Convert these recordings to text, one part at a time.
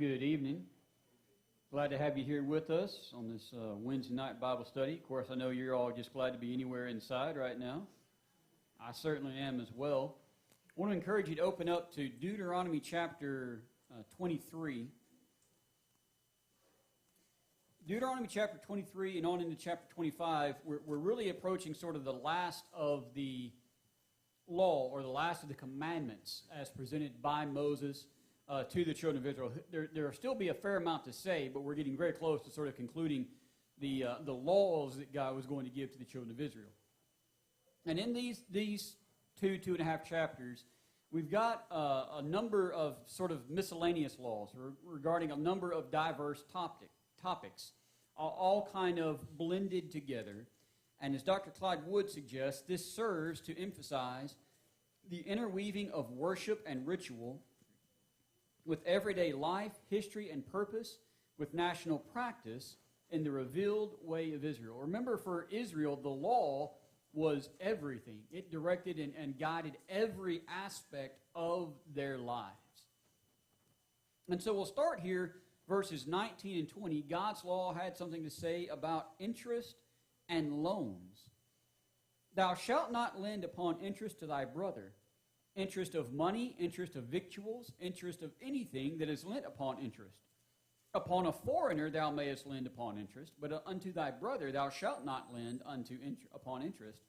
Good evening. Glad to have you here with us on this Wednesday night Bible study. Of course, I know you're all just glad to be anywhere inside right now. I certainly am as well. I want to encourage you to open up to Deuteronomy chapter 23. Deuteronomy chapter 23 and on into chapter 25, we're really approaching sort of the last of the law or the last of the commandments as presented by Moses to the children of Israel. There will still be a fair amount to say, but we're getting very close to sort of concluding the laws that God was going to give to the children of Israel. And in these two and a half chapters, we've got a number of sort of miscellaneous laws regarding a number of diverse topics, all kind of blended together. And as Dr. Clyde Wood suggests, this serves to emphasize the interweaving of worship and ritual with everyday life, history, and purpose, with national practice in the revealed way of Israel. Remember, for Israel, the law was everything. It directed and guided every aspect of their lives. And so we'll start here, verses 19 and 20. God's law had something to say about interest and loans. Thou shalt not lend upon interest to thy brother, interest of money, interest of victuals, interest of anything that is lent upon interest. Upon a foreigner thou mayest lend upon interest, but unto thy brother thou shalt not lend upon interest,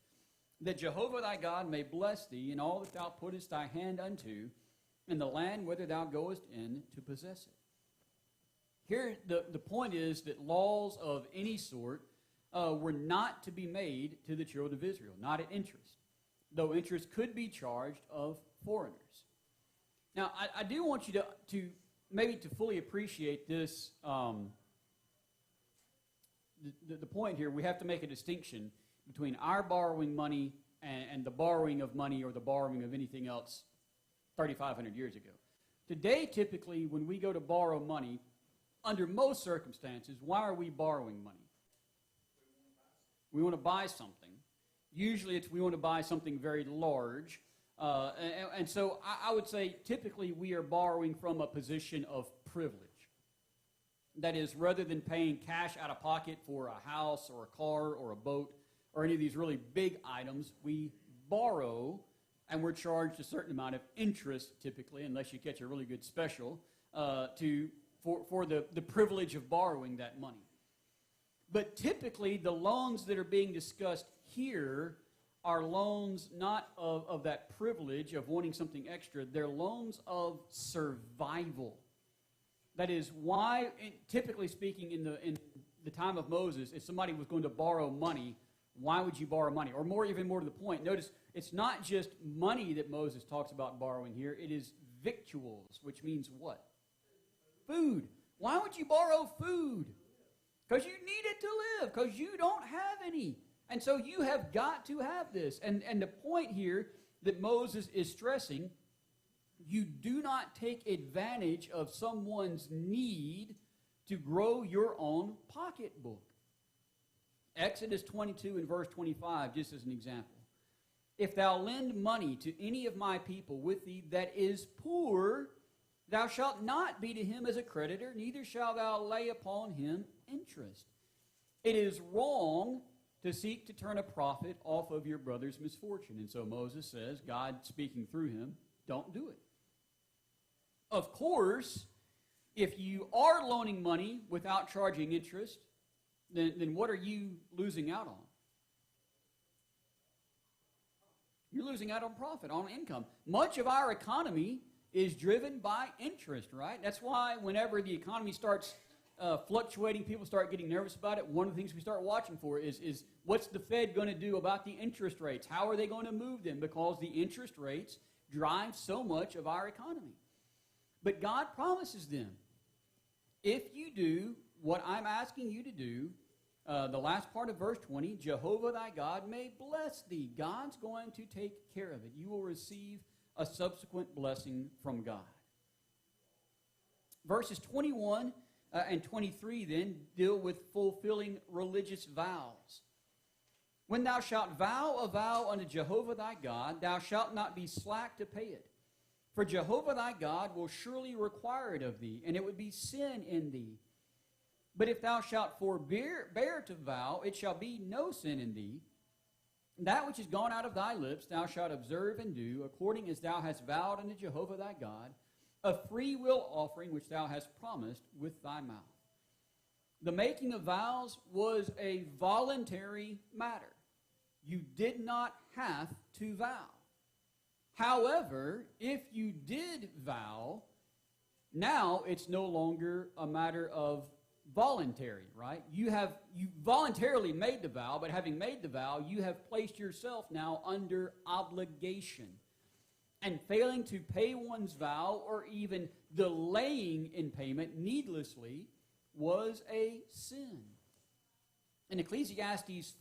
that Jehovah thy God may bless thee in all that thou puttest thy hand unto, in the land whither thou goest in to possess it. Here the point is that laws of any sort were not to be made to the children of Israel, not at interest, though interest could be charged of foreigners. Now, I do want you to maybe to fully appreciate this, the point here, we have to make a distinction between our borrowing money and the borrowing of money or the borrowing of anything else 3,500 years ago. Today, typically, when we go to borrow money, under most circumstances, why are we borrowing money? We want to buy something. Usually we want to buy something very large. And so I would say typically we are borrowing from a position of privilege. That is, rather than paying cash out of pocket for a house or a car or a boat or any of these really big items, we borrow and we're charged a certain amount of interest typically, unless you catch a really good special, for the privilege of borrowing that money. But typically, the loans that are being discussed here are loans not of that privilege of wanting something extra. They're loans of survival. That is why, typically speaking, in the time of Moses, if somebody was going to borrow money, why would you borrow money? Or even more to the point, notice it's not just money that Moses talks about borrowing here. It is victuals, which means what? Food. Why would you borrow food? Because you need it to live, because you don't have any. And so you have got to have this. And the point here that Moses is stressing, you do not take advantage of someone's need to grow your own pocketbook. Exodus 22 and verse 25, just as an example. If thou lend money to any of my people with thee that is poor, thou shalt not be to him as a creditor, neither shalt thou lay upon him interest. It is wrong to seek to turn a profit off of your brother's misfortune. And so Moses says, God speaking through him, don't do it. Of course, if you are loaning money without charging interest, then what are you losing out on? You're losing out on profit, on income. Much of our economy is driven by interest, right? That's why whenever the economy starts fluctuating, people start getting nervous about it. One of the things we start watching for is what's the Fed going to do about the interest rates? How are they going to move them? Because the interest rates drive so much of our economy. But God promises them, if you do what I'm asking you to do, the last part of verse 20, Jehovah thy God may bless thee. God's going to take care of it. You will receive a subsequent blessing from God. Verses 21 and 23 then deal with fulfilling religious vows. When thou shalt vow a vow unto Jehovah thy God, thou shalt not be slack to pay it. For Jehovah thy God will surely require it of thee, and it would be sin in thee. But if thou shalt forbear to vow, it shall be no sin in thee. That which is gone out of thy lips thou shalt observe and do, according as thou hast vowed unto Jehovah thy God, a free will offering which thou hast promised with thy mouth. The making of vows was a voluntary matter. You did not have to vow. However, if you did vow, now it's no longer a matter of voluntary, right? You voluntarily made the vow, but having made the vow, you have placed yourself now under obligation. And failing to pay one's vow or even delaying in payment needlessly was a sin. In Ecclesiastes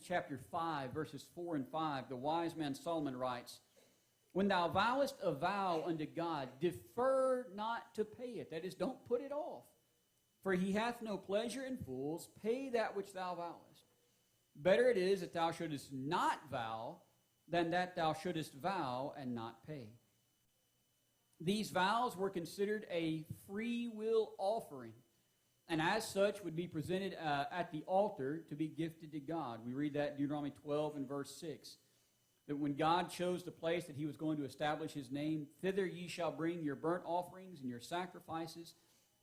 chapter 5, verses 4 and 5, the wise man Solomon writes, when thou vowest a vow unto God, defer not to pay it. That is, don't put it off. For he hath no pleasure in fools. Pay that which thou vowest. Better it is that thou shouldest not vow than that thou shouldest vow and not pay. These vows were considered a free will offering, and as such would be presented at the altar to be gifted to God. We read that in Deuteronomy 12 and verse 6. That when God chose the place that he was going to establish his name, thither ye shall bring your burnt offerings and your sacrifices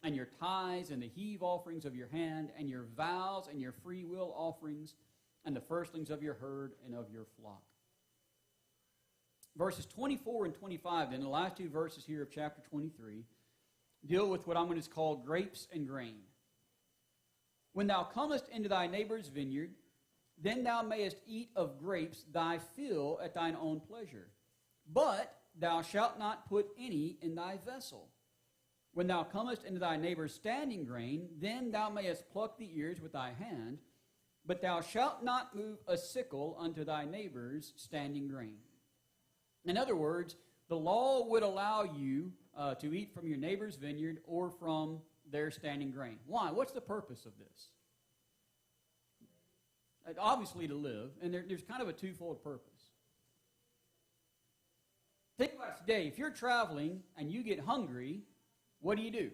and your tithes and the heave offerings of your hand and your vows and your free will offerings and the firstlings of your herd and of your flock. Verses 24 and 25, then the last two verses here of chapter 23, deal with what I'm going to call grapes and grain. When thou comest into thy neighbor's vineyard, then thou mayest eat of grapes thy fill at thine own pleasure. But thou shalt not put any in thy vessel. When thou comest into thy neighbor's standing grain, then thou mayest pluck the ears with thy hand, but thou shalt not move a sickle unto thy neighbor's standing grain. In other words, the law would allow you to eat from your neighbor's vineyard or from their standing grain. Why? What's the purpose of this? Obviously to live, and there's kind of a twofold purpose. Think about it today. If you're traveling and you get hungry, what do?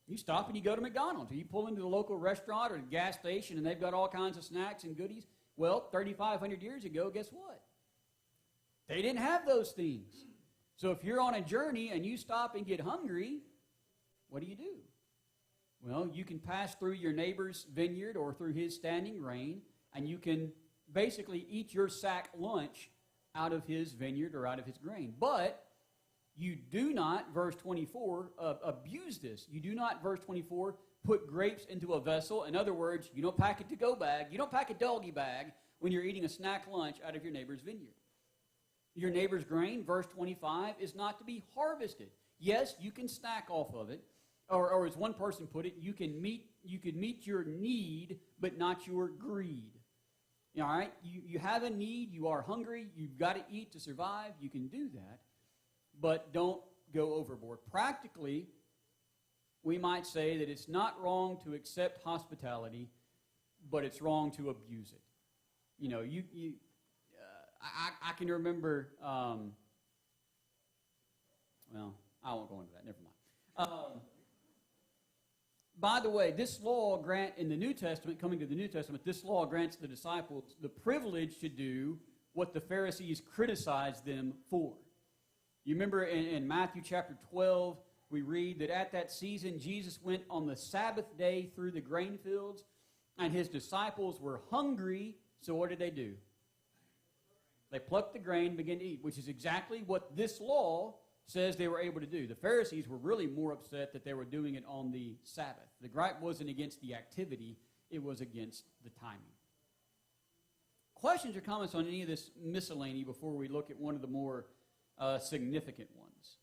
You stop and you go to McDonald's, or you pull into the local restaurant or the gas station, and they've got all kinds of snacks and goodies. Well, 3,500 years ago, guess what? They didn't have those things. So if you're on a journey and you stop and get hungry, what do? Well, you can pass through your neighbor's vineyard or through his standing grain, and you can basically eat your sack lunch out of his vineyard or out of his grain. But you do not, verse 24, abuse this. You do not, verse 24, put grapes into a vessel. In other words, you don't pack a to-go bag. You don't pack a doggy bag when you're eating a snack lunch out of your neighbor's vineyard. Your neighbor's grain, verse 25, is not to be harvested. Yes, you can snack off of it. Or as one person put it, you can meet your need, but not your greed. All right? You have a need, you are hungry, you've got to eat to survive, you can do that, but don't go overboard. Practically, we might say that it's not wrong to accept hospitality, but it's wrong to abuse it. You know, I can remember, well, I won't go into that, never mind. By the way, this law in the New Testament, coming to the New Testament, this law grants the disciples the privilege to do what the Pharisees criticized them for. You remember in Matthew chapter 12, we read that at that season, Jesus went on the Sabbath day through the grain fields, and his disciples were hungry, so what did they do? They plucked the grain and began to eat, which is exactly what this law says they were able to do. The Pharisees were really more upset that they were doing it on the Sabbath. The gripe wasn't against the activity, it was against the timing. Questions or comments on any of this miscellany before we look at one of the more significant ones?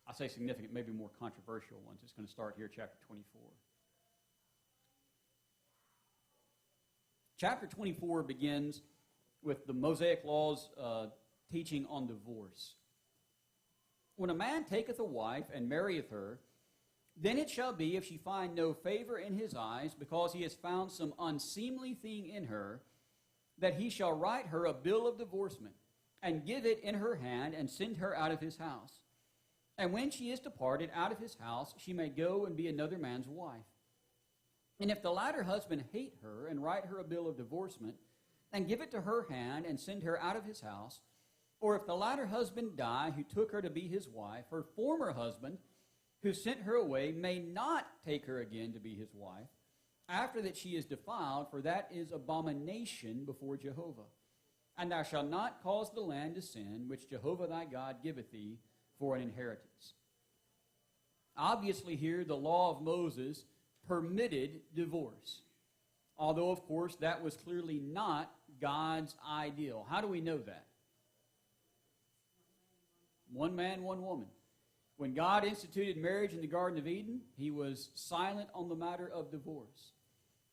I say significant, maybe more controversial ones. It's going to start here, chapter 24. Chapter 24 begins with the Mosaic laws teaching on divorce. When a man taketh a wife and marrieth her, then it shall be, if she find no favor in his eyes, because he has found some unseemly thing in her, that he shall write her a bill of divorcement, and give it in her hand, and send her out of his house. And when she is departed out of his house, she may go and be another man's wife. And if the latter husband hate her, and write her a bill of divorcement, and give it to her hand, and send her out of his house, or if the latter husband die, who took her to be his wife, her former husband, who sent her away, may not take her again to be his wife, after that she is defiled, for that is abomination before Jehovah. And thou shalt not cause the land to sin, which Jehovah thy God giveth thee for an inheritance. Obviously here, the law of Moses permitted divorce. Although, of course, that was clearly not God's ideal. How do we know that? One man, one woman. When God instituted marriage in the Garden of Eden, he was silent on the matter of divorce.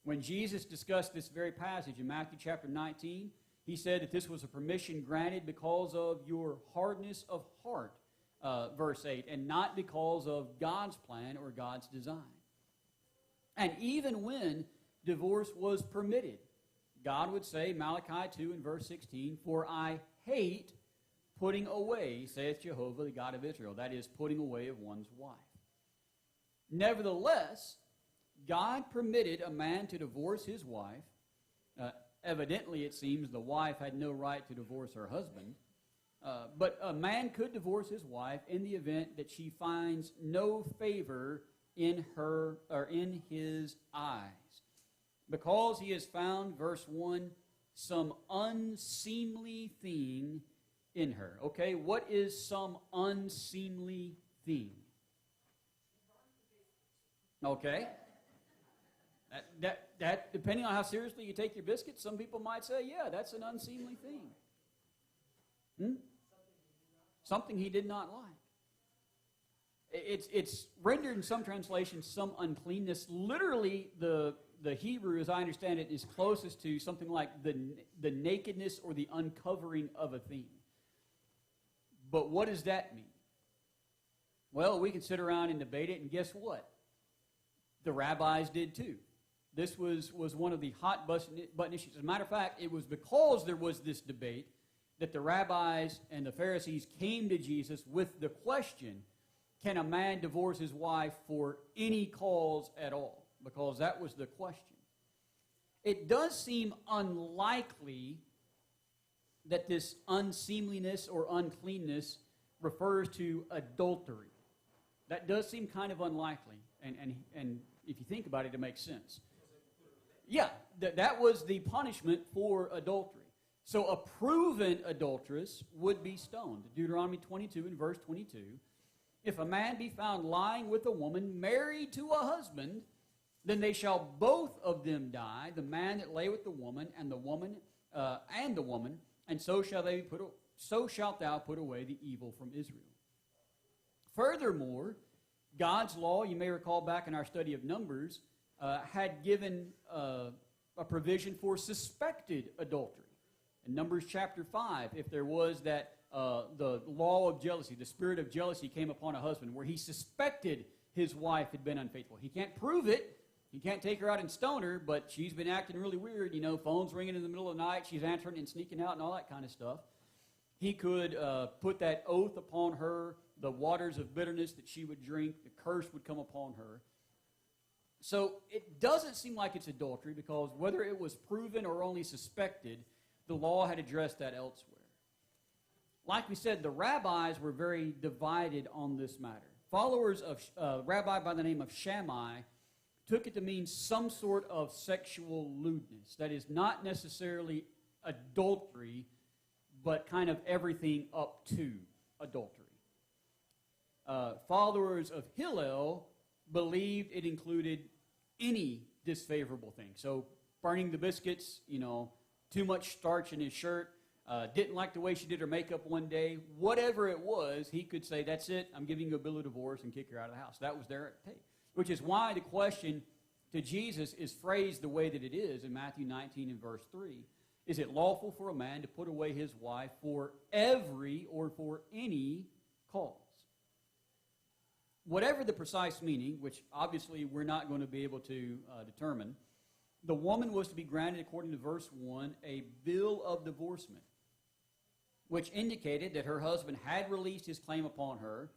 When Jesus discussed this very passage in Matthew chapter 19, he said that this was a permission granted because of your hardness of heart, verse 8, and not because of God's plan or God's design. And even when divorce was permitted, God would say, Malachi 2 and verse 16, for I hate putting away, saith Jehovah, the God of Israel. That is, putting away of one's wife. Nevertheless, God permitted a man to divorce his wife. Evidently, it seems the wife had no right to divorce her husband. But a man could divorce his wife in the event that she finds no favor in her or in his eyes, because he has found, verse 1, some unseemly thing in her. Okay, what is some unseemly thing? Okay. That depending on how seriously you take your biscuits, some people might say, yeah, that's an unseemly thing. Something he did not like. It's rendered in some translations some uncleanness. Literally, the Hebrew, as I understand it, is closest to something like the nakedness or the uncovering of a thing. But what does that mean? Well, we can sit around and debate it, and guess what? The rabbis did too. This was one of the hot button issues. As a matter of fact, it was because there was this debate that the rabbis and the Pharisees came to Jesus with the question, can a man divorce his wife for any cause at all? Because that was the question. It does seem unlikely that this unseemliness or uncleanness refers to adultery. That does seem kind of unlikely. And if you think about it, it makes sense. Yeah, that was the punishment for adultery. So a proven adulteress would be stoned. Deuteronomy 22 and verse 22. If a man be found lying with a woman married to a husband, then they shall both of them die, the man that lay with the woman, and the woman, and so shalt thou put away the evil from Israel. Furthermore, God's law, you may recall back in our study of Numbers, had given a provision for suspected adultery. In Numbers chapter 5, if there was that the law of jealousy, the spirit of jealousy came upon a husband where he suspected his wife had been unfaithful. He can't prove it. He can't take her out and stone her, but she's been acting really weird. Phone's ringing in the middle of the night. She's answering and sneaking out and all that kind of stuff. He could put that oath upon her, the waters of bitterness that she would drink, the curse would come upon her. So it doesn't seem like it's adultery, because whether it was proven or only suspected, the law had addressed that elsewhere. Like we said, the rabbis were very divided on this matter. Followers of a rabbi by the name of Shammai took it to mean some sort of sexual lewdness. That is, not necessarily adultery, but kind of everything up to adultery. Followers of Hillel believed it included any disfavorable thing. So burning the biscuits, too much starch in his shirt, didn't like the way she did her makeup one day, whatever it was, he could say, that's it, I'm giving you a bill of divorce, and kick her out of the house. That was their take. Which is why the question to Jesus is phrased the way that it is in Matthew 19 and verse 3. Is it lawful for a man to put away his wife for every or for any cause? Whatever the precise meaning, which obviously we're not going to be able to determine, the woman was to be granted, according to verse 1, a bill of divorcement. which indicated that her husband had released his claim upon her,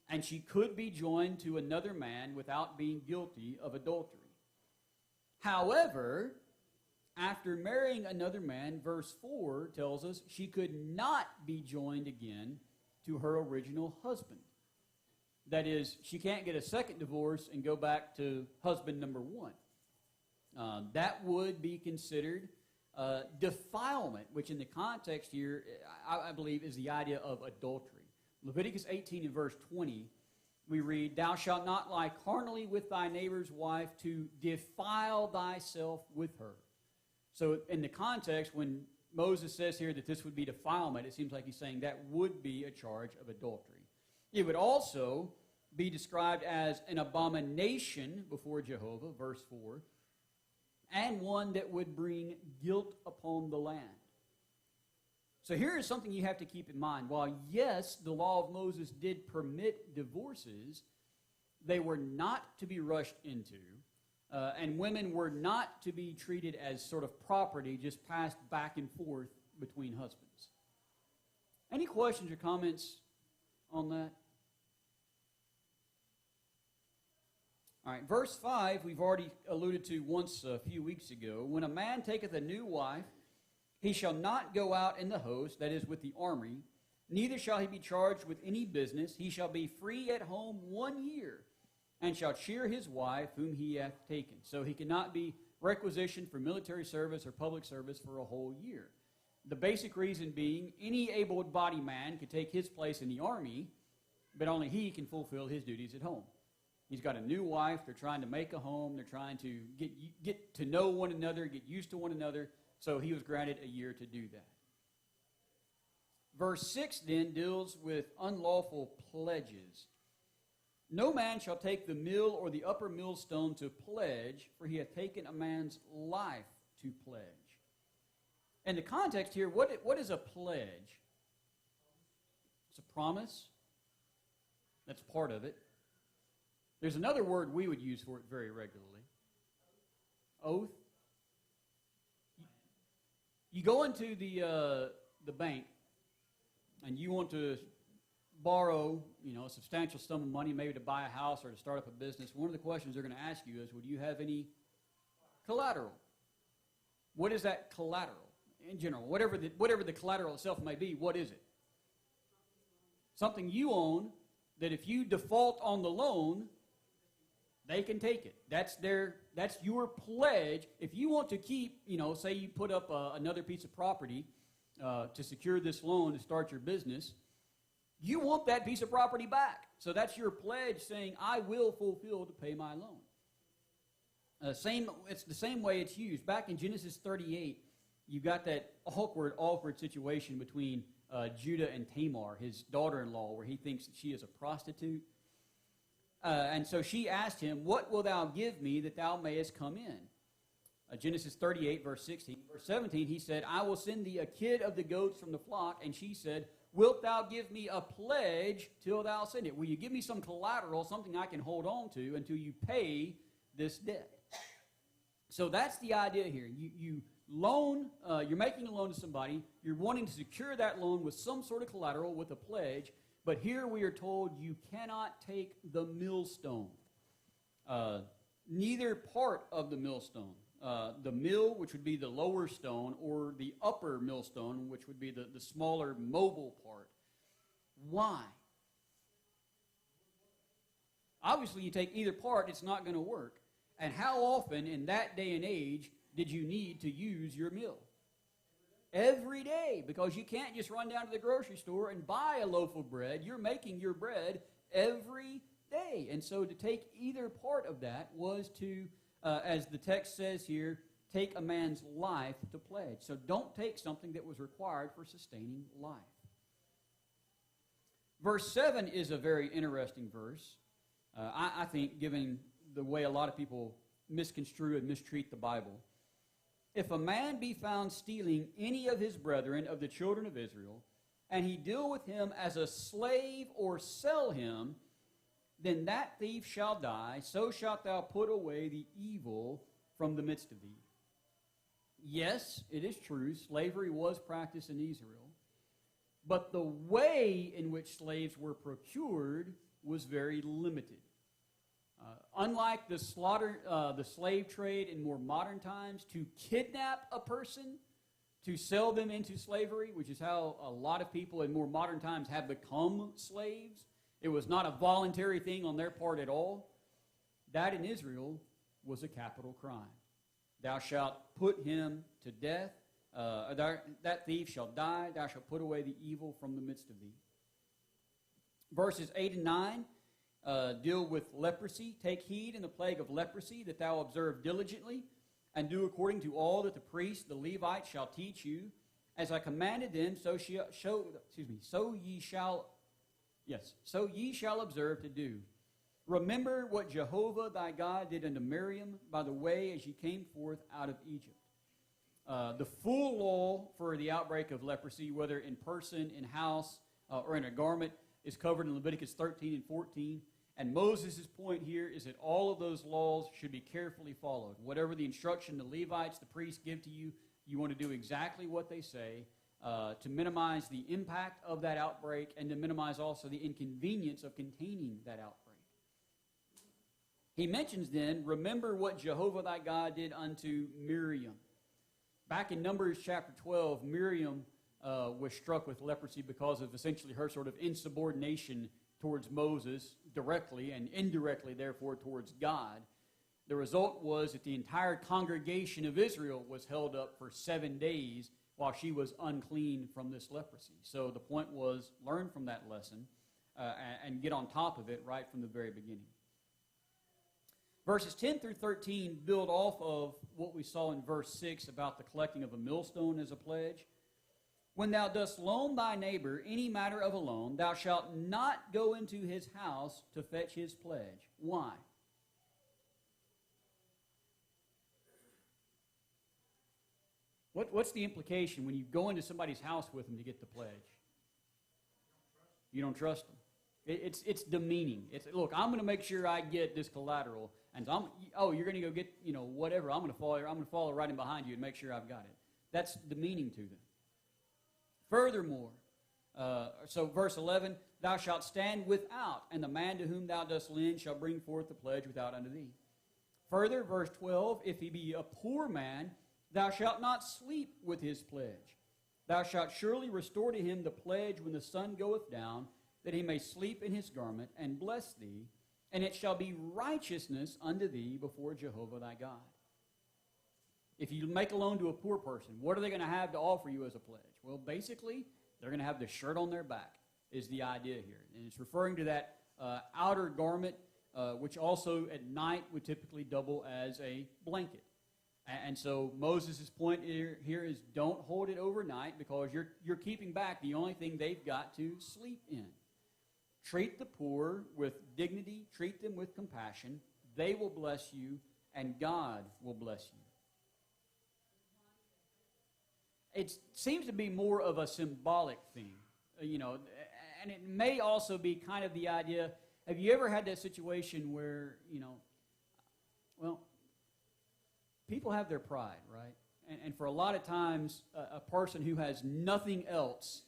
and she could be joined to another man without being guilty of adultery. However, after marrying another man, verse 4 tells us she could not be joined again to her original husband. That is, she can't get a second divorce and go back to husband number one. That would be considered defilement, which in the context here, I believe, is the idea of adultery. Leviticus 18 and verse 20, we read, "Thou shalt not lie carnally with thy neighbor's wife to defile thyself with her." So in the context, when Moses says here that this would be defilement, it seems like he's saying that would be a charge of adultery. It would also be described as an abomination before Jehovah, verse 4, and one that would bring guilt upon the land. So here is something you have to keep in mind. While, yes, the law of Moses did permit divorces, they were not to be rushed into, and women were not to be treated as sort of property just passed back and forth between husbands. Any questions or comments on that? All right, verse 5, we've already alluded to once a few weeks ago. "When a man taketh a new wife, he shall not go out in the host," that is, with the army, "neither shall he be charged with any business. He shall be free at home 1 year, and shall cheer his wife whom he hath taken." So he cannot be requisitioned for military service or public service for a whole year. The basic reason being, any able-bodied man could take his place in the army, but only he can fulfill his duties at home. He's got a new wife. They're trying to make a home. They're trying to get to know one another, get used to one another. So he was granted a year to do that. Verse 6 then deals with unlawful pledges. "No man shall take the mill or the upper millstone to pledge, for he hath taken a man's life to pledge." And the context here, what is a pledge? It's a promise. That's part of it. There's another word we would use for it very regularly. Oath. You go into the bank and you want to borrow, a substantial sum of money, maybe to buy a house or to start up a business. One of the questions they're going to ask you is, "Well, do you have any collateral?" What is that collateral? In general, whatever the collateral itself may be, what is it? Something you own that if you default on the loan, they can take it. That's your pledge. If you want to keep, say you put up another piece of property to secure this loan to start your business, you want that piece of property back. So that's your pledge saying, "I will fulfill to pay my loan." It's the same way it's used. Back in Genesis 38, you got that awkward situation between Judah and Tamar, his daughter-in-law, where he thinks that she is a prostitute. And so she asked him, "What wilt thou give me that thou mayest come in?" Genesis 38, verse 16. Verse 17, he said, "I will send thee a kid of the goats from the flock." And she said, "Wilt thou give me a pledge till thou send it?" Will you give me some collateral, something I can hold on to until you pay this debt? So that's the idea here. You loan, you're making a loan to somebody. You're wanting to secure that loan with some sort of collateral, with a pledge. But here we are told you cannot take the millstone, neither part of the millstone. The mill, which would be the lower stone, or the upper millstone, which would be the smaller mobile part. Why? Obviously, you take either part, it's not going to work. And how often in that day and age did you need to use your mill? Every day, because you can't just run down to the grocery store and buy a loaf of bread. You're making your bread every day. And so to take either part of that was to, as the text says here, take a man's life to pledge. So don't take something that was required for sustaining life. Verse 7 is a very interesting verse, I think, given the way a lot of people misconstrue and mistreat the Bible. "If a man be found stealing any of his brethren of the children of Israel, and he deal with him as a slave or sell him, then that thief shall die. So shalt thou put away the evil from the midst of thee." Yes, it is true, slavery was practiced in Israel. but the way in which slaves were procured was very limited. Unlike the slave trade in more modern times, to kidnap a person, to sell them into slavery, which is how a lot of people in more modern times have become slaves. It was not a voluntary thing on their part at all. That in Israel was a capital crime. Thou shalt put him to death. That thief shall die. Thou shalt put away the evil from the midst of thee. Verses 8 and 9 deal with leprosy. Take heed in the plague of leprosy that thou observe diligently, and do according to all that the priests, the Levites, shall teach you. As I commanded them, so ye shall observe to do. Remember what Jehovah thy God did unto Miriam by the way as ye came forth out of Egypt. The full law for the outbreak of leprosy, whether in person, in house, or in a garment, is covered in Leviticus 13 and 14. And Moses' point here is that all of those laws should be carefully followed. Whatever the instruction the Levites, the priests, give to you, you want to do exactly what they say to minimize the impact of that outbreak and to minimize also the inconvenience of containing that outbreak. He mentions then, remember what Jehovah thy God did unto Miriam. Back in Numbers chapter 12, Miriam was struck with leprosy because of essentially her sort of insubordination towards Moses directly and indirectly, therefore, towards God. The result was that the entire congregation of Israel was held up for 7 days while she was unclean from this leprosy. So the point was, learn from that lesson and get on top of it right from the very beginning. Verses 10 through 13 build off of what we saw in verse 6 about the collecting of a millstone as a pledge. When thou dost loan thy neighbor any matter of a loan, thou shalt not go into his house to fetch his pledge. Why? What's the implication when you go into somebody's house with them to get the pledge? You don't trust them. It's demeaning. Look, I'm going to make sure I get this collateral, and you're going to go get whatever. I'm going to follow right in behind you and make sure I've got it. That's demeaning to them. Furthermore, so verse 11, thou shalt stand without, and the man to whom thou dost lend shall bring forth the pledge without unto thee. Further, verse 12, if he be a poor man, thou shalt not sleep with his pledge. Thou shalt surely restore to him the pledge when the sun goeth down, that he may sleep in his garment, and bless thee, and it shall be righteousness unto thee before Jehovah thy God. If you make a loan to a poor person, what are they going to have to offer you as a pledge? Well, basically, they're going to have the shirt on their back, is the idea here. And it's referring to that outer garment, which also at night would typically double as a blanket. And so Moses' point here is don't hold it overnight, because you're keeping back the only thing they've got to sleep in. Treat the poor with dignity. Treat them with compassion. They will bless you, and God will bless you. It seems to be more of a symbolic thing, and it may also be kind of the idea, have you ever had that situation where, people have their pride, right? And for a lot of times, a person who has nothing else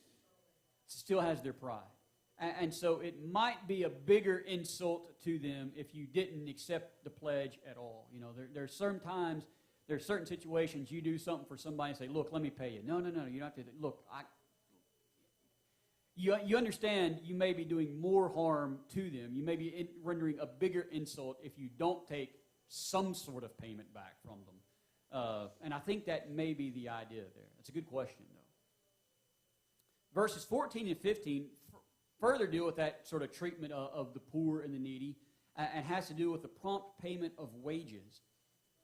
still has their pride. And so it might be a bigger insult to them if you didn't accept the pledge at all. There's certain times, there's certain situations you do something for somebody and say, look, let me pay you. No, you don't have to. Look, you understand you may be doing more harm to them. You may be rendering a bigger insult if you don't take some sort of payment back from them. And I think that may be the idea there. That's a good question, though. Verses 14 and 15 further deal with that sort of treatment of the poor and the needy, and has to do with the prompt payment of wages.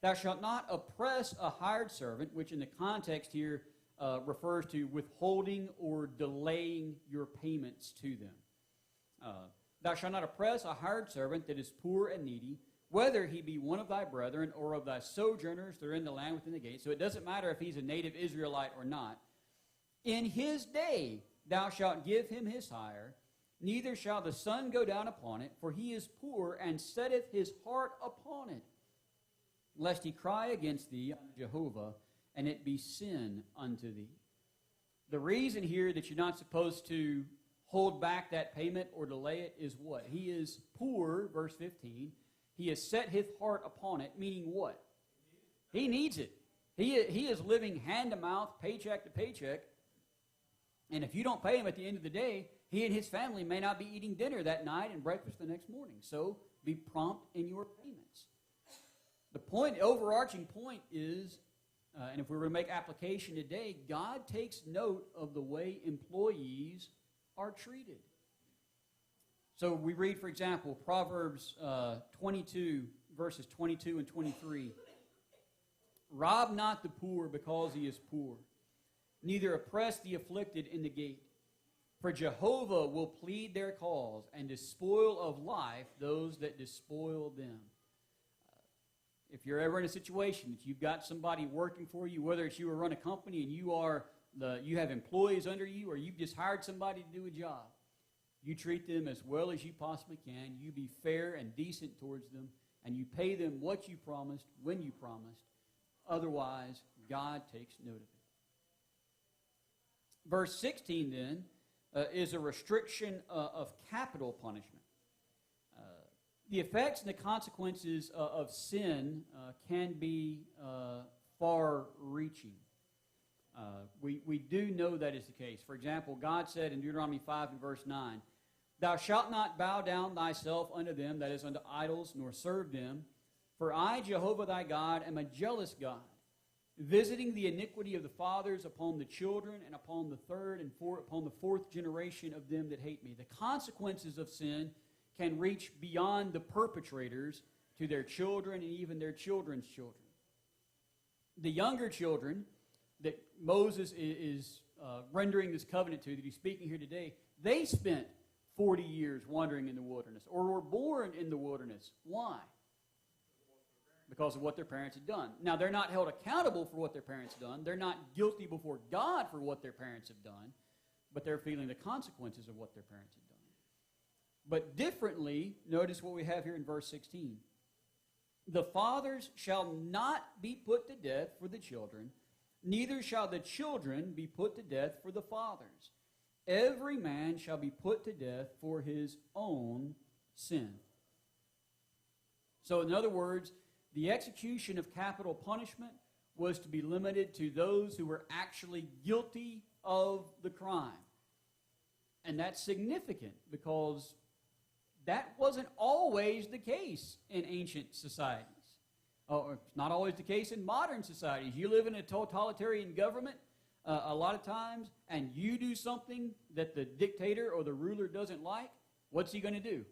Thou shalt not oppress a hired servant, which in the context here refers to withholding or delaying your payments to them. Thou shalt not oppress a hired servant that is poor and needy, whether he be one of thy brethren or of thy sojourners that are in the land within the gate. So it doesn't matter if he's a native Israelite or not. In his day thou shalt give him his hire, neither shall the sun go down upon it, for he is poor and setteth his heart upon it, lest he cry against thee, Jehovah, and it be sin unto thee. The reason here that you're not supposed to hold back that payment or delay it is what? He is poor, verse 15. He has set his heart upon it, meaning what? He needs it. He is living hand to mouth, paycheck to paycheck. And if you don't pay him at the end of the day, he and his family may not be eating dinner that night and breakfast the next morning. So be prompt in your payments. The overarching point is, and if we were to make application today, God takes note of the way employees are treated. So we read, for example, Proverbs 22, verses 22 and 23. Rob not the poor because he is poor, neither oppress the afflicted in the gate. For Jehovah will plead their cause and despoil of life those that despoil them. If you're ever in a situation that you've got somebody working for you, whether it's you or run a company and you have employees under you, or you've just hired somebody to do a job, you treat them as well as you possibly can. You be fair and decent towards them, and you pay them what you promised when you promised. Otherwise, God takes note of it. Verse 16 then is a restriction of capital punishment. The effects and the consequences of sin can be far-reaching. We do know that is the case. For example, God said in Deuteronomy 5 and verse 9, Thou shalt not bow down thyself unto them, that is, unto idols, nor serve them. For I, Jehovah thy God, am a jealous God, visiting the iniquity of the fathers upon the children, and upon the third and upon the fourth generation of them that hate me. The consequences of sin can reach beyond the perpetrators to their children and even their children's children. The younger children that Moses is rendering this covenant to, that he's speaking here today, they spent 40 years wandering in the wilderness, or were born in the wilderness. Why? Because of what their parents had done. Now, they're not held accountable for what their parents have done. They're not guilty before God for what their parents have done, but they're feeling the consequences of what their parents have done. But differently, notice what we have here in verse 16. The fathers shall not be put to death for the children, neither shall the children be put to death for the fathers. Every man shall be put to death for his own sin. So in other words, the execution of capital punishment was to be limited to those who were actually guilty of the crime. And that's significant because that wasn't always the case in ancient societies. It's not always the case in modern societies. You live in a totalitarian government a lot of times, and you do something that the dictator or the ruler doesn't like, what's he going to do?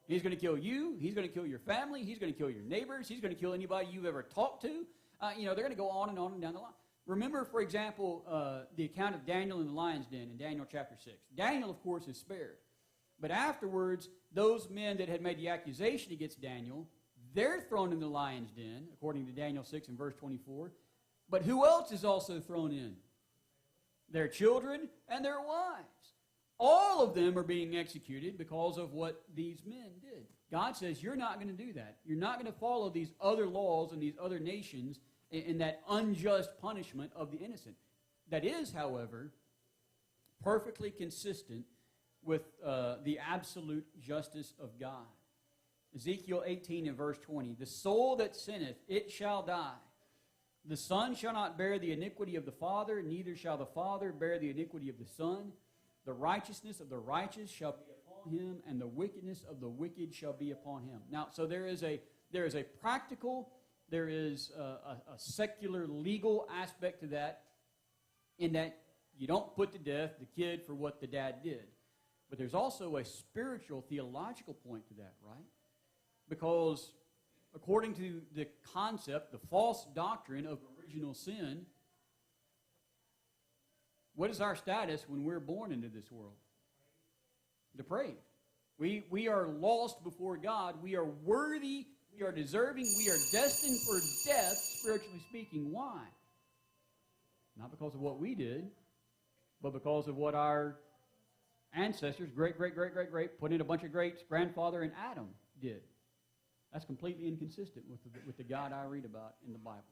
He's going to kill you. He's going to kill your family. He's going to kill your neighbors. He's going to kill anybody you've ever talked to. They're going to go on and on and down the line. Remember, for example, the account of Daniel in the lion's den in Daniel chapter 6. Daniel, of course, is spared. But afterwards, those men that had made the accusation against Daniel, they're thrown in the lion's den, according to Daniel 6 and verse 24. But who else is also thrown in? Their children and their wives. All of them are being executed because of what these men did. God says, you're not going to do that. You're not going to follow these other laws and these other nations in that unjust punishment of the innocent. That is, however, perfectly consistent with the absolute justice of God. Ezekiel 18 and verse 20, The soul that sinneth, it shall die. The son shall not bear the iniquity of the father, neither shall the father bear the iniquity of the son. The righteousness of the righteous shall be upon him, and the wickedness of the wicked shall be upon him. Now, so there is a practical, there is a secular legal aspect to that, in that you don't put to death the kid for what the dad did. But there's also a spiritual, theological point to that, right? Because according to the concept, the false doctrine of original sin, what is our status when we're born into this world? Depraved. We are lost before God. We are worthy. We are deserving. We are destined for death, spiritually speaking. Why? Not because of what we did, but because of what our ancestors, great, put in a bunch of greats, grandfather and Adam did. That's completely inconsistent with the God I read about in the Bible.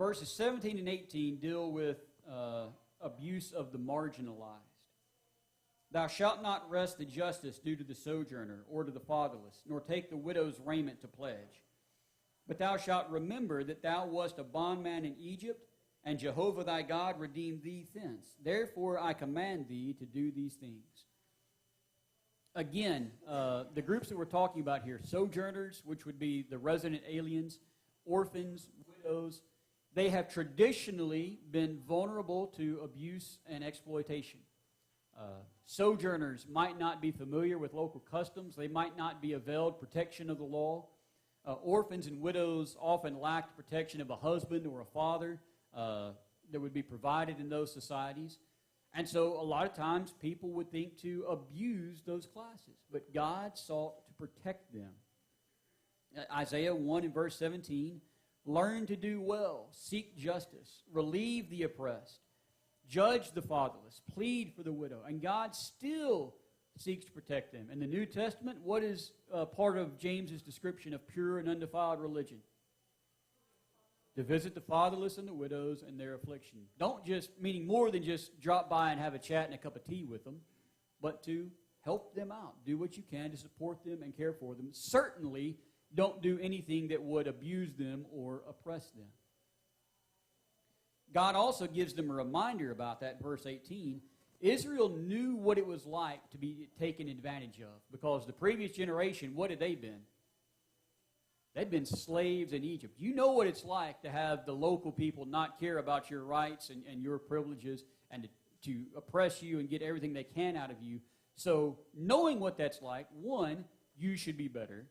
Verses 17 and 18 deal with abuse of the marginalized. Thou shalt not wrest the justice due to the sojourner or to the fatherless, nor take the widow's raiment to pledge. But thou shalt remember that thou wast a bondman in Egypt, and Jehovah thy God redeemed thee thence. Therefore I command thee to do these things. Again, the groups that we're talking about here, sojourners, which would be the resident aliens, orphans, widows, they have traditionally been vulnerable to abuse and exploitation. Sojourners might not be familiar with local customs. They might not be availed protection of the law. Orphans and widows often lacked protection of a husband or a father that would be provided in those societies. And so a lot of times people would think to abuse those classes. But God sought to protect them. Isaiah 1 and verse 17, learn to do well, seek justice, relieve the oppressed, judge the fatherless, plead for the widow. And God still seeks to protect them. In the New Testament, what is part of James's description of pure and undefiled religion? To visit the fatherless and the widows in their affliction. Don't just, meaning more than just drop by and have a chat and a cup of tea with them, but to help them out. Do what you can to support them and care for them. Certainly, don't do anything that would abuse them or oppress them. God also gives them a reminder about that in verse 18. Israel knew what it was like to be taken advantage of, because the previous generation, what had they been? They'd been slaves in Egypt. You know what it's like to have the local people not care about your rights and your privileges and to oppress you and get everything they can out of you. So knowing what that's like, one, you should be better.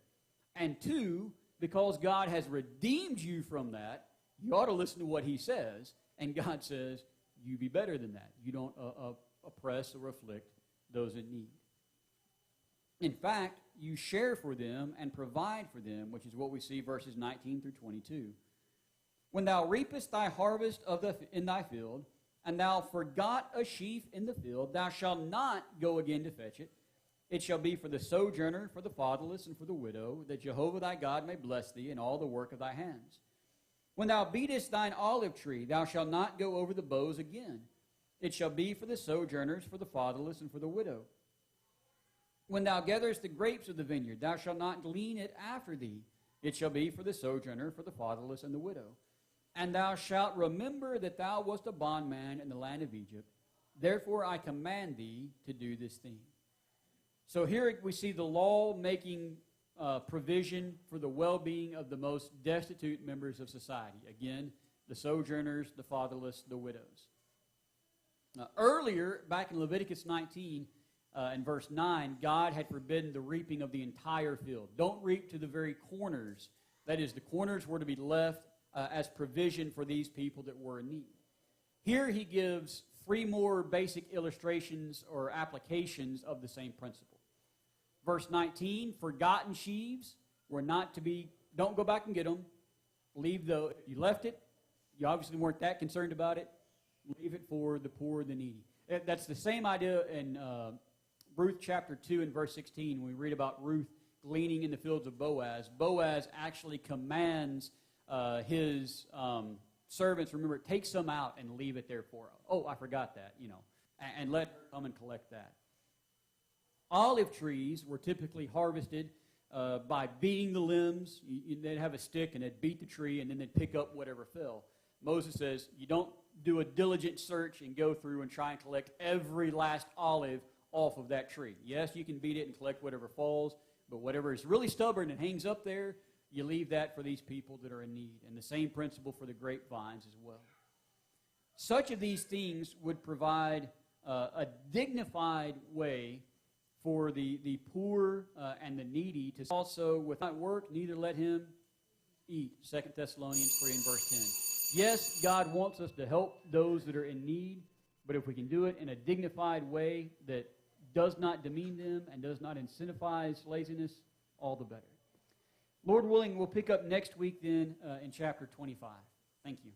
And two, because God has redeemed you from that, you ought to listen to what he says. And God says, you be better than that. You don't oppress or afflict those in need. In fact, you share for them and provide for them, which is what we see verses 19 through 22. When thou reapest thy harvest in thy field, and thou forgot a sheaf in the field, thou shalt not go again to fetch it. It shall be for the sojourner, for the fatherless, and for the widow, that Jehovah thy God may bless thee in all the work of thy hands. When thou beatest thine olive tree, thou shalt not go over the boughs again. It shall be for the sojourners, for the fatherless, and for the widow. When thou gatherest the grapes of the vineyard, thou shalt not glean it after thee. It shall be for the sojourner, for the fatherless, and the widow. And thou shalt remember that thou wast a bondman in the land of Egypt. Therefore I command thee to do this thing. So here we see the law making provision for the well-being of the most destitute members of society. Again, the sojourners, the fatherless, the widows. Earlier, back in Leviticus 19, in verse 9, God had forbidden the reaping of the entire field. Don't reap to the very corners. That is, the corners were to be left as provision for these people that were in need. Here he gives three more basic illustrations or applications of the same principle. Verse 19, forgotten sheaves were not to be, don't go back and get them. Leave if you left it, you obviously weren't that concerned about it, leave it for the poor and the needy. That's the same idea in Ruth chapter 2 and verse 16, when we read about Ruth gleaning in the fields of Boaz. Boaz actually commands his servants, remember, take some out and leave it there for her. Oh, I forgot that, and let her come and collect that. Olive trees were typically harvested by beating the limbs. They'd have a stick and they'd beat the tree and then they'd pick up whatever fell. Moses says you don't do a diligent search and go through and try and collect every last olive off of that tree. Yes, you can beat it and collect whatever falls, but whatever is really stubborn and hangs up there, you leave that for these people that are in need. And the same principle for the grapevines as well. Such of these things would provide a dignified way for the poor and the needy to also, without work, neither let him eat. 2 Thessalonians 3 and verse 10. Yes, God wants us to help those that are in need, but if we can do it in a dignified way that does not demean them and does not incentivize laziness, all the better. Lord willing, we'll pick up next week then in chapter 25. Thank you.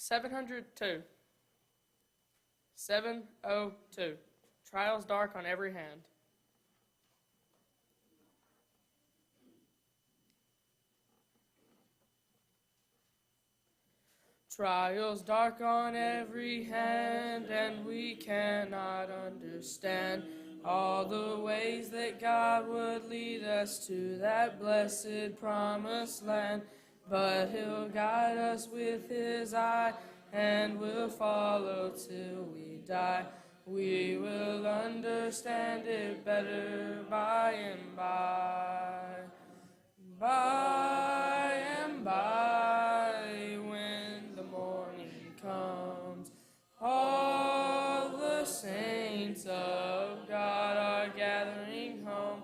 702. 702. Trials dark on every hand. Trials dark on every hand, and we cannot understand all the ways that God would lead us to that blessed promised land. But He'll guide us with His eye, and we'll follow till we die. We will understand it better by and by. By and by, when the morning comes, all the saints of God are gathering home.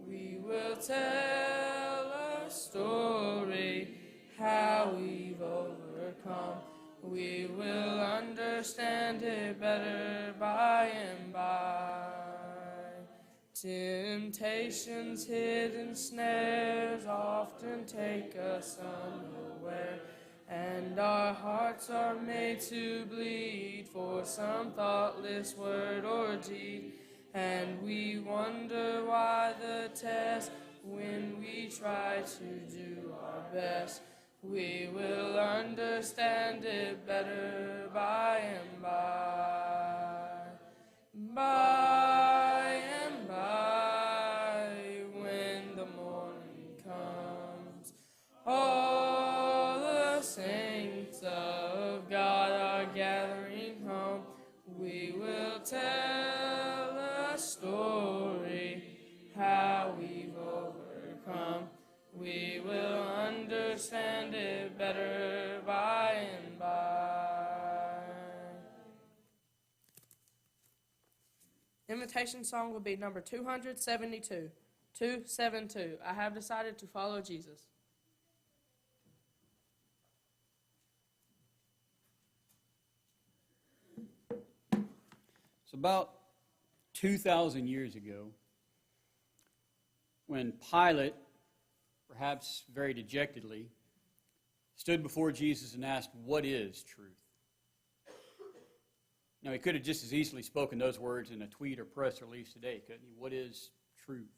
We will tell a story how we've overcome. We will understand it better by and by. Temptation's hidden snares often take us unaware, and our hearts are made to bleed for some thoughtless word or deed. And we wonder why the test when we try to do our best. We will understand it better by and by. By and by, when the morning comes, all the saints of God are gathering home. We will tell a story how we've overcome. We will understand it better by and by. Invitation song will be number 272. 272. I have decided to follow Jesus. It's about 2,000 years ago when Pilate, perhaps very dejectedly, stood before Jesus and asked, "What is truth?" Now, he could have just as easily spoken those words in a tweet or press release today, couldn't he? What is truth?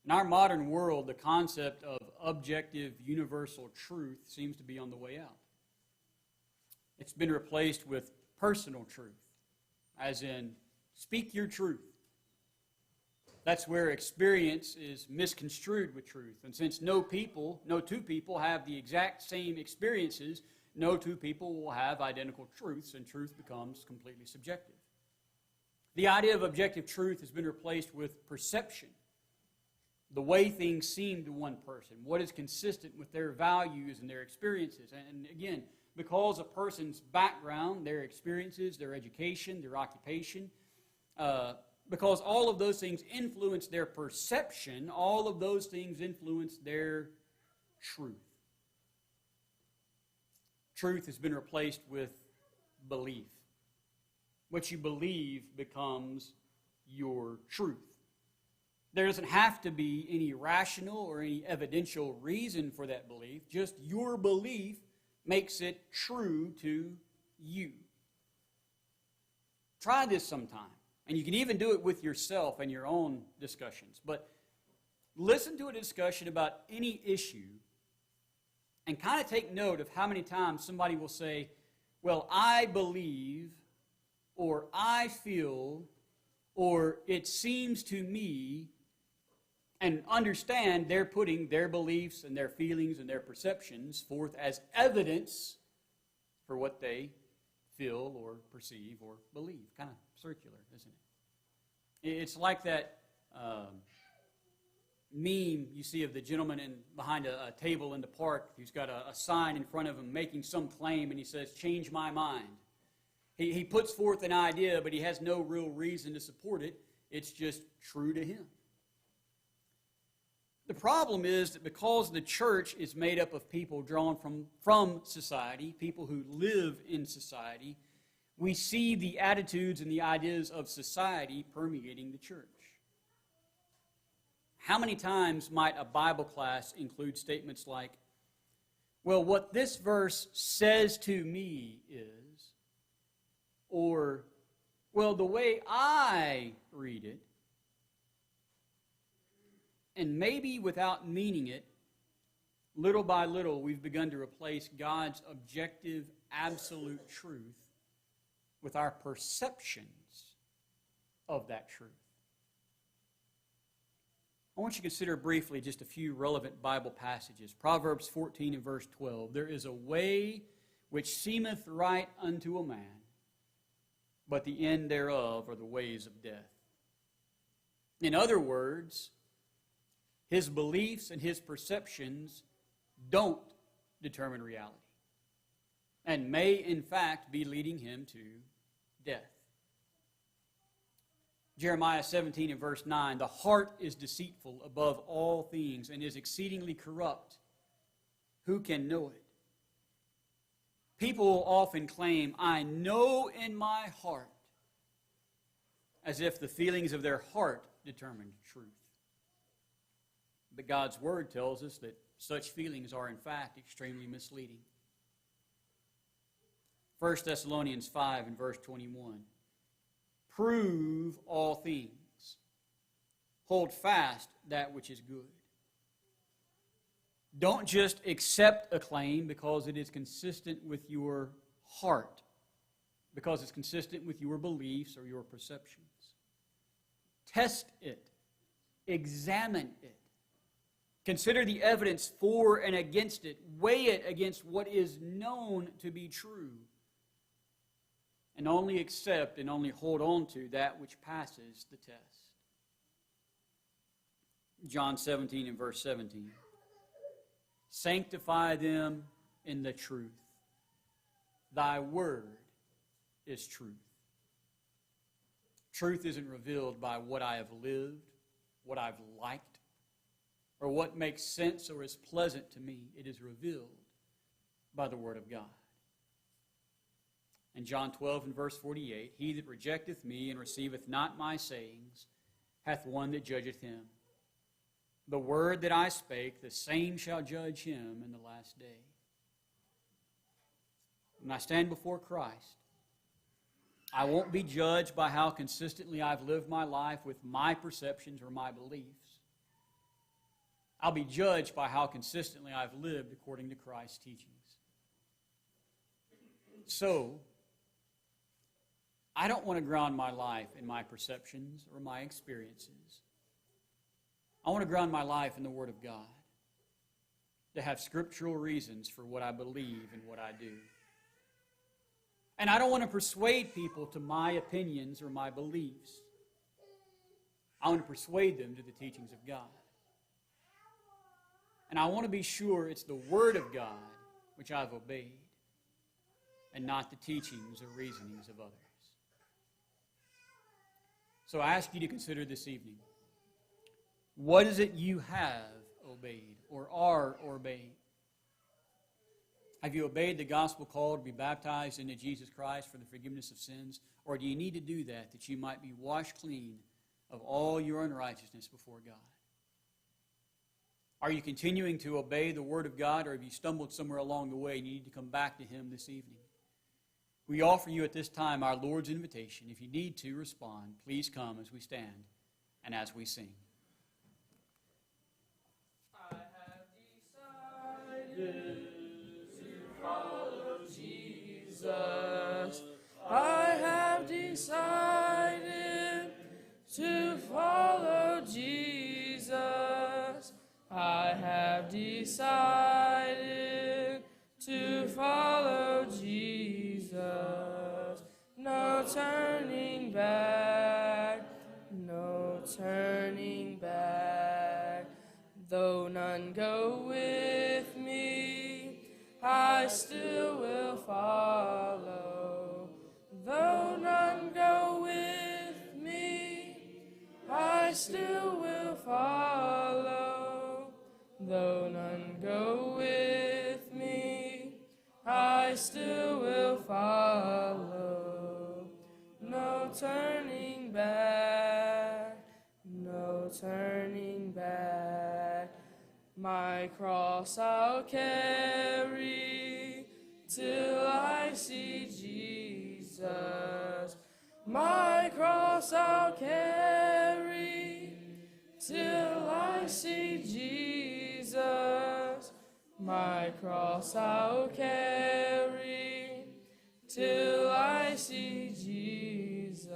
In our modern world, the concept of objective, universal truth seems to be on the way out. It's been replaced with personal truth, as in, speak your truth. That's where experience is misconstrued with truth. And since no two people have the exact same experiences, no two people will have identical truths, and truth becomes completely subjective. The idea of objective truth has been replaced with perception. The way things seem to one person, what is consistent with their values and their experiences. And again, because a person's background, their experiences, their education, their occupation, because all of those things influence their perception, all of those things influence their truth. Truth has been replaced with belief. What you believe becomes your truth. There doesn't have to be any rational or any evidential reason for that belief. Just your belief makes it true to you. Try this sometime. And you can even do it with yourself and your own discussions. But listen to a discussion about any issue and kind of take note of how many times somebody will say, well, I believe, or I feel, or it seems to me, and understand they're putting their beliefs and their feelings and their perceptions forth as evidence for what they feel or perceive or believe. Kind of circular, isn't it? It's like that meme you see of the gentleman behind a table in the park who's got a sign in front of him making some claim, and he says, "Change my mind." He puts forth an idea, but he has no real reason to support it. It's just true to him. The problem is that because the church is made up of people drawn from society, people who live in society, we see the attitudes and the ideas of society permeating the church. How many times might a Bible class include statements like, Well, what this verse says to me is, the way I read it, and maybe without meaning it, little by little, we've begun to replace God's objective, absolute truth with our perceptions of that truth. I want you to consider briefly just a few relevant Bible passages. Proverbs 14 and verse 12. There is a way which seemeth right unto a man, but the end thereof are the ways of death. In other words, his beliefs and his perceptions don't determine reality, and may in fact be leading him to death. Jeremiah 17 and verse 9, the heart is deceitful above all things and is exceedingly corrupt. Who can know it? People often claim, I know in my heart, as if the feelings of their heart determine truth. But God's Word tells us that such feelings are in fact extremely misleading. 1 Thessalonians 5 and verse 21. Prove all things. Hold fast that which is good. Don't just accept a claim because it is consistent with your heart, because it's consistent with your beliefs or your perceptions. Test it. Examine it. Consider the evidence for and against it. Weigh it against what is known to be true. And only accept and only hold on to that which passes the test. John 17 and verse 17. Sanctify them in the truth. Thy word is truth. Truth isn't revealed by what I have lived, what I've liked, or what makes sense or is pleasant to me. It is revealed by the Word of God. In John 12 and verse 48, he that rejecteth me and receiveth not my sayings hath one that judgeth him. The word that I spake, the same shall judge him in the last day. When I stand before Christ, I won't be judged by how consistently I've lived my life with my perceptions or my beliefs. I'll be judged by how consistently I've lived according to Christ's teachings. So, I don't want to ground my life in my perceptions or my experiences. I want to ground my life in the Word of God, to have scriptural reasons for what I believe and what I do. And I don't want to persuade people to my opinions or my beliefs. I want to persuade them to the teachings of God. And I want to be sure it's the Word of God which I've obeyed, and not the teachings or reasonings of others. So I ask you to consider this evening, what is it you have obeyed or are obeying? Have you obeyed the gospel call to be baptized into Jesus Christ for the forgiveness of sins? Or do you need to do that you might be washed clean of all your unrighteousness before God? Are you continuing to obey the Word of God, or have you stumbled somewhere along the way and you need to come back to Him this evening? We offer you at this time our Lord's invitation. If you need to respond, please come as we stand and as we sing. I have decided to follow Jesus. I have decided to follow Jesus. I have decided to follow Jesus. No turning back, no turning back. Though none go with me, I still will follow. Though none go with me, I still will follow. Though none go with me, I still will follow. No turning back, no turning back. My My cross I'll carry till I see Jesus. My cross I'll carry till I see Jesus. My cross I'll carry till I see Jesus.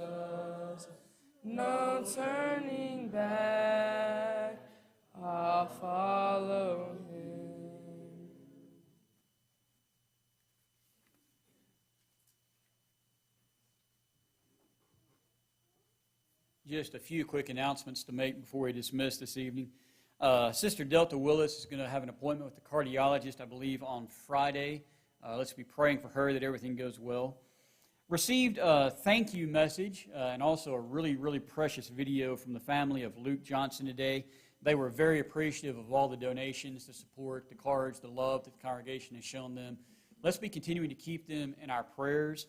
No turning back, I'll follow him. Just a few quick announcements to make before we dismiss this evening. Sister Delta Willis is going to have an appointment with the cardiologist, I believe, on Friday. Let's be praying for her that everything goes well. Received a thank you message and also a really, really precious video from the family of Luke Johnson today. They were very appreciative of all the donations, the support, the cards, the love that the congregation has shown them. Let's be continuing to keep them in our prayers.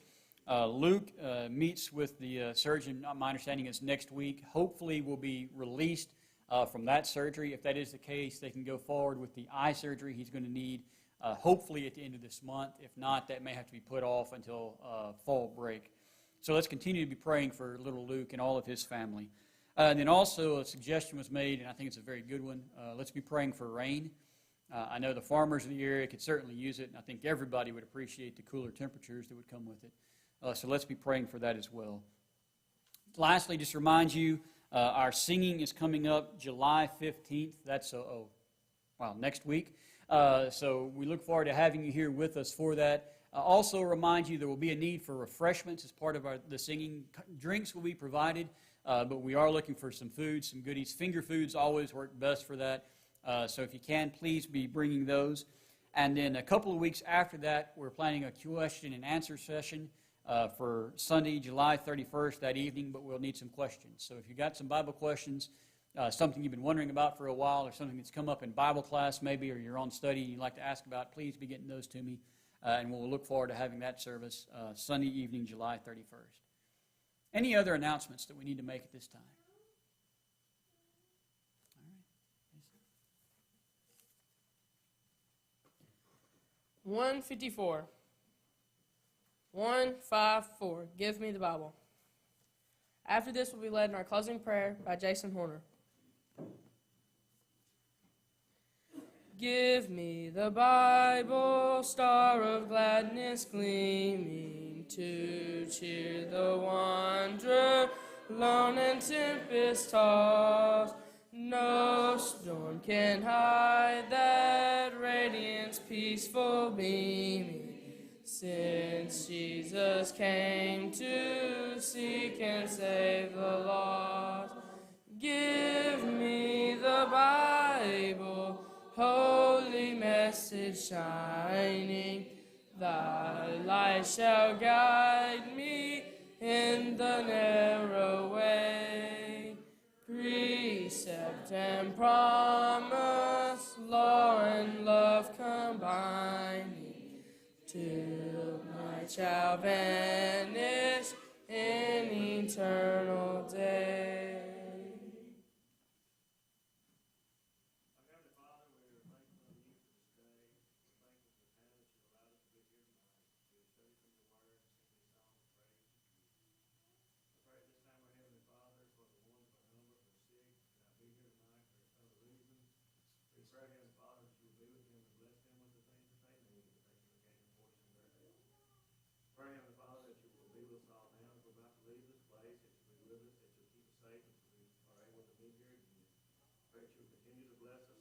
Luke meets with the surgeon, my understanding is next week. Hopefully will be released from that surgery. If that is the case, they can go forward with the eye surgery he's going to need, hopefully at the end of this month. If not, that may have to be put off until fall break. So let's continue to be praying for little Luke and all of his family. And then also a suggestion was made, and I think it's a very good one. Let's be praying for rain. I know the farmers in the area could certainly use it, and I think everybody would appreciate the cooler temperatures that would come with it. So let's be praying for that as well. Lastly, just remind you, our singing is coming up July 15th. That's next week. So we look forward to having you here with us for that. Also remind you there will be a need for refreshments as part of the singing. Drinks will be provided, but we are looking for some food, some goodies. Finger foods always work best for that. So if you can, please be bringing those. And then a couple of weeks after that, we're planning a question and answer session for Sunday, July 31st, that evening, but we'll need some questions. So if you've got some Bible questions, something you've been wondering about for a while, or something that's come up in Bible class maybe, or you're on study and you'd like to ask about, please be getting those to me, and we'll look forward to having that service Sunday evening, July 31st. Any other announcements that we need to make at this time? All right. 154. 154. Give me the Bible. After this, we'll be led in our closing prayer by Jason Horner. Give me the Bible, star of gladness gleaming, to cheer the wanderer, lone and tempest tossed. No storm can hide that radiance peaceful beaming, since Jesus came to seek and save the lost. Give me the Bible, holy message shining. Thy light shall guide me in the narrow way. Precept and promise, law and love combining, till night shall vanish in eternal day. Pray that you'll continue to bless us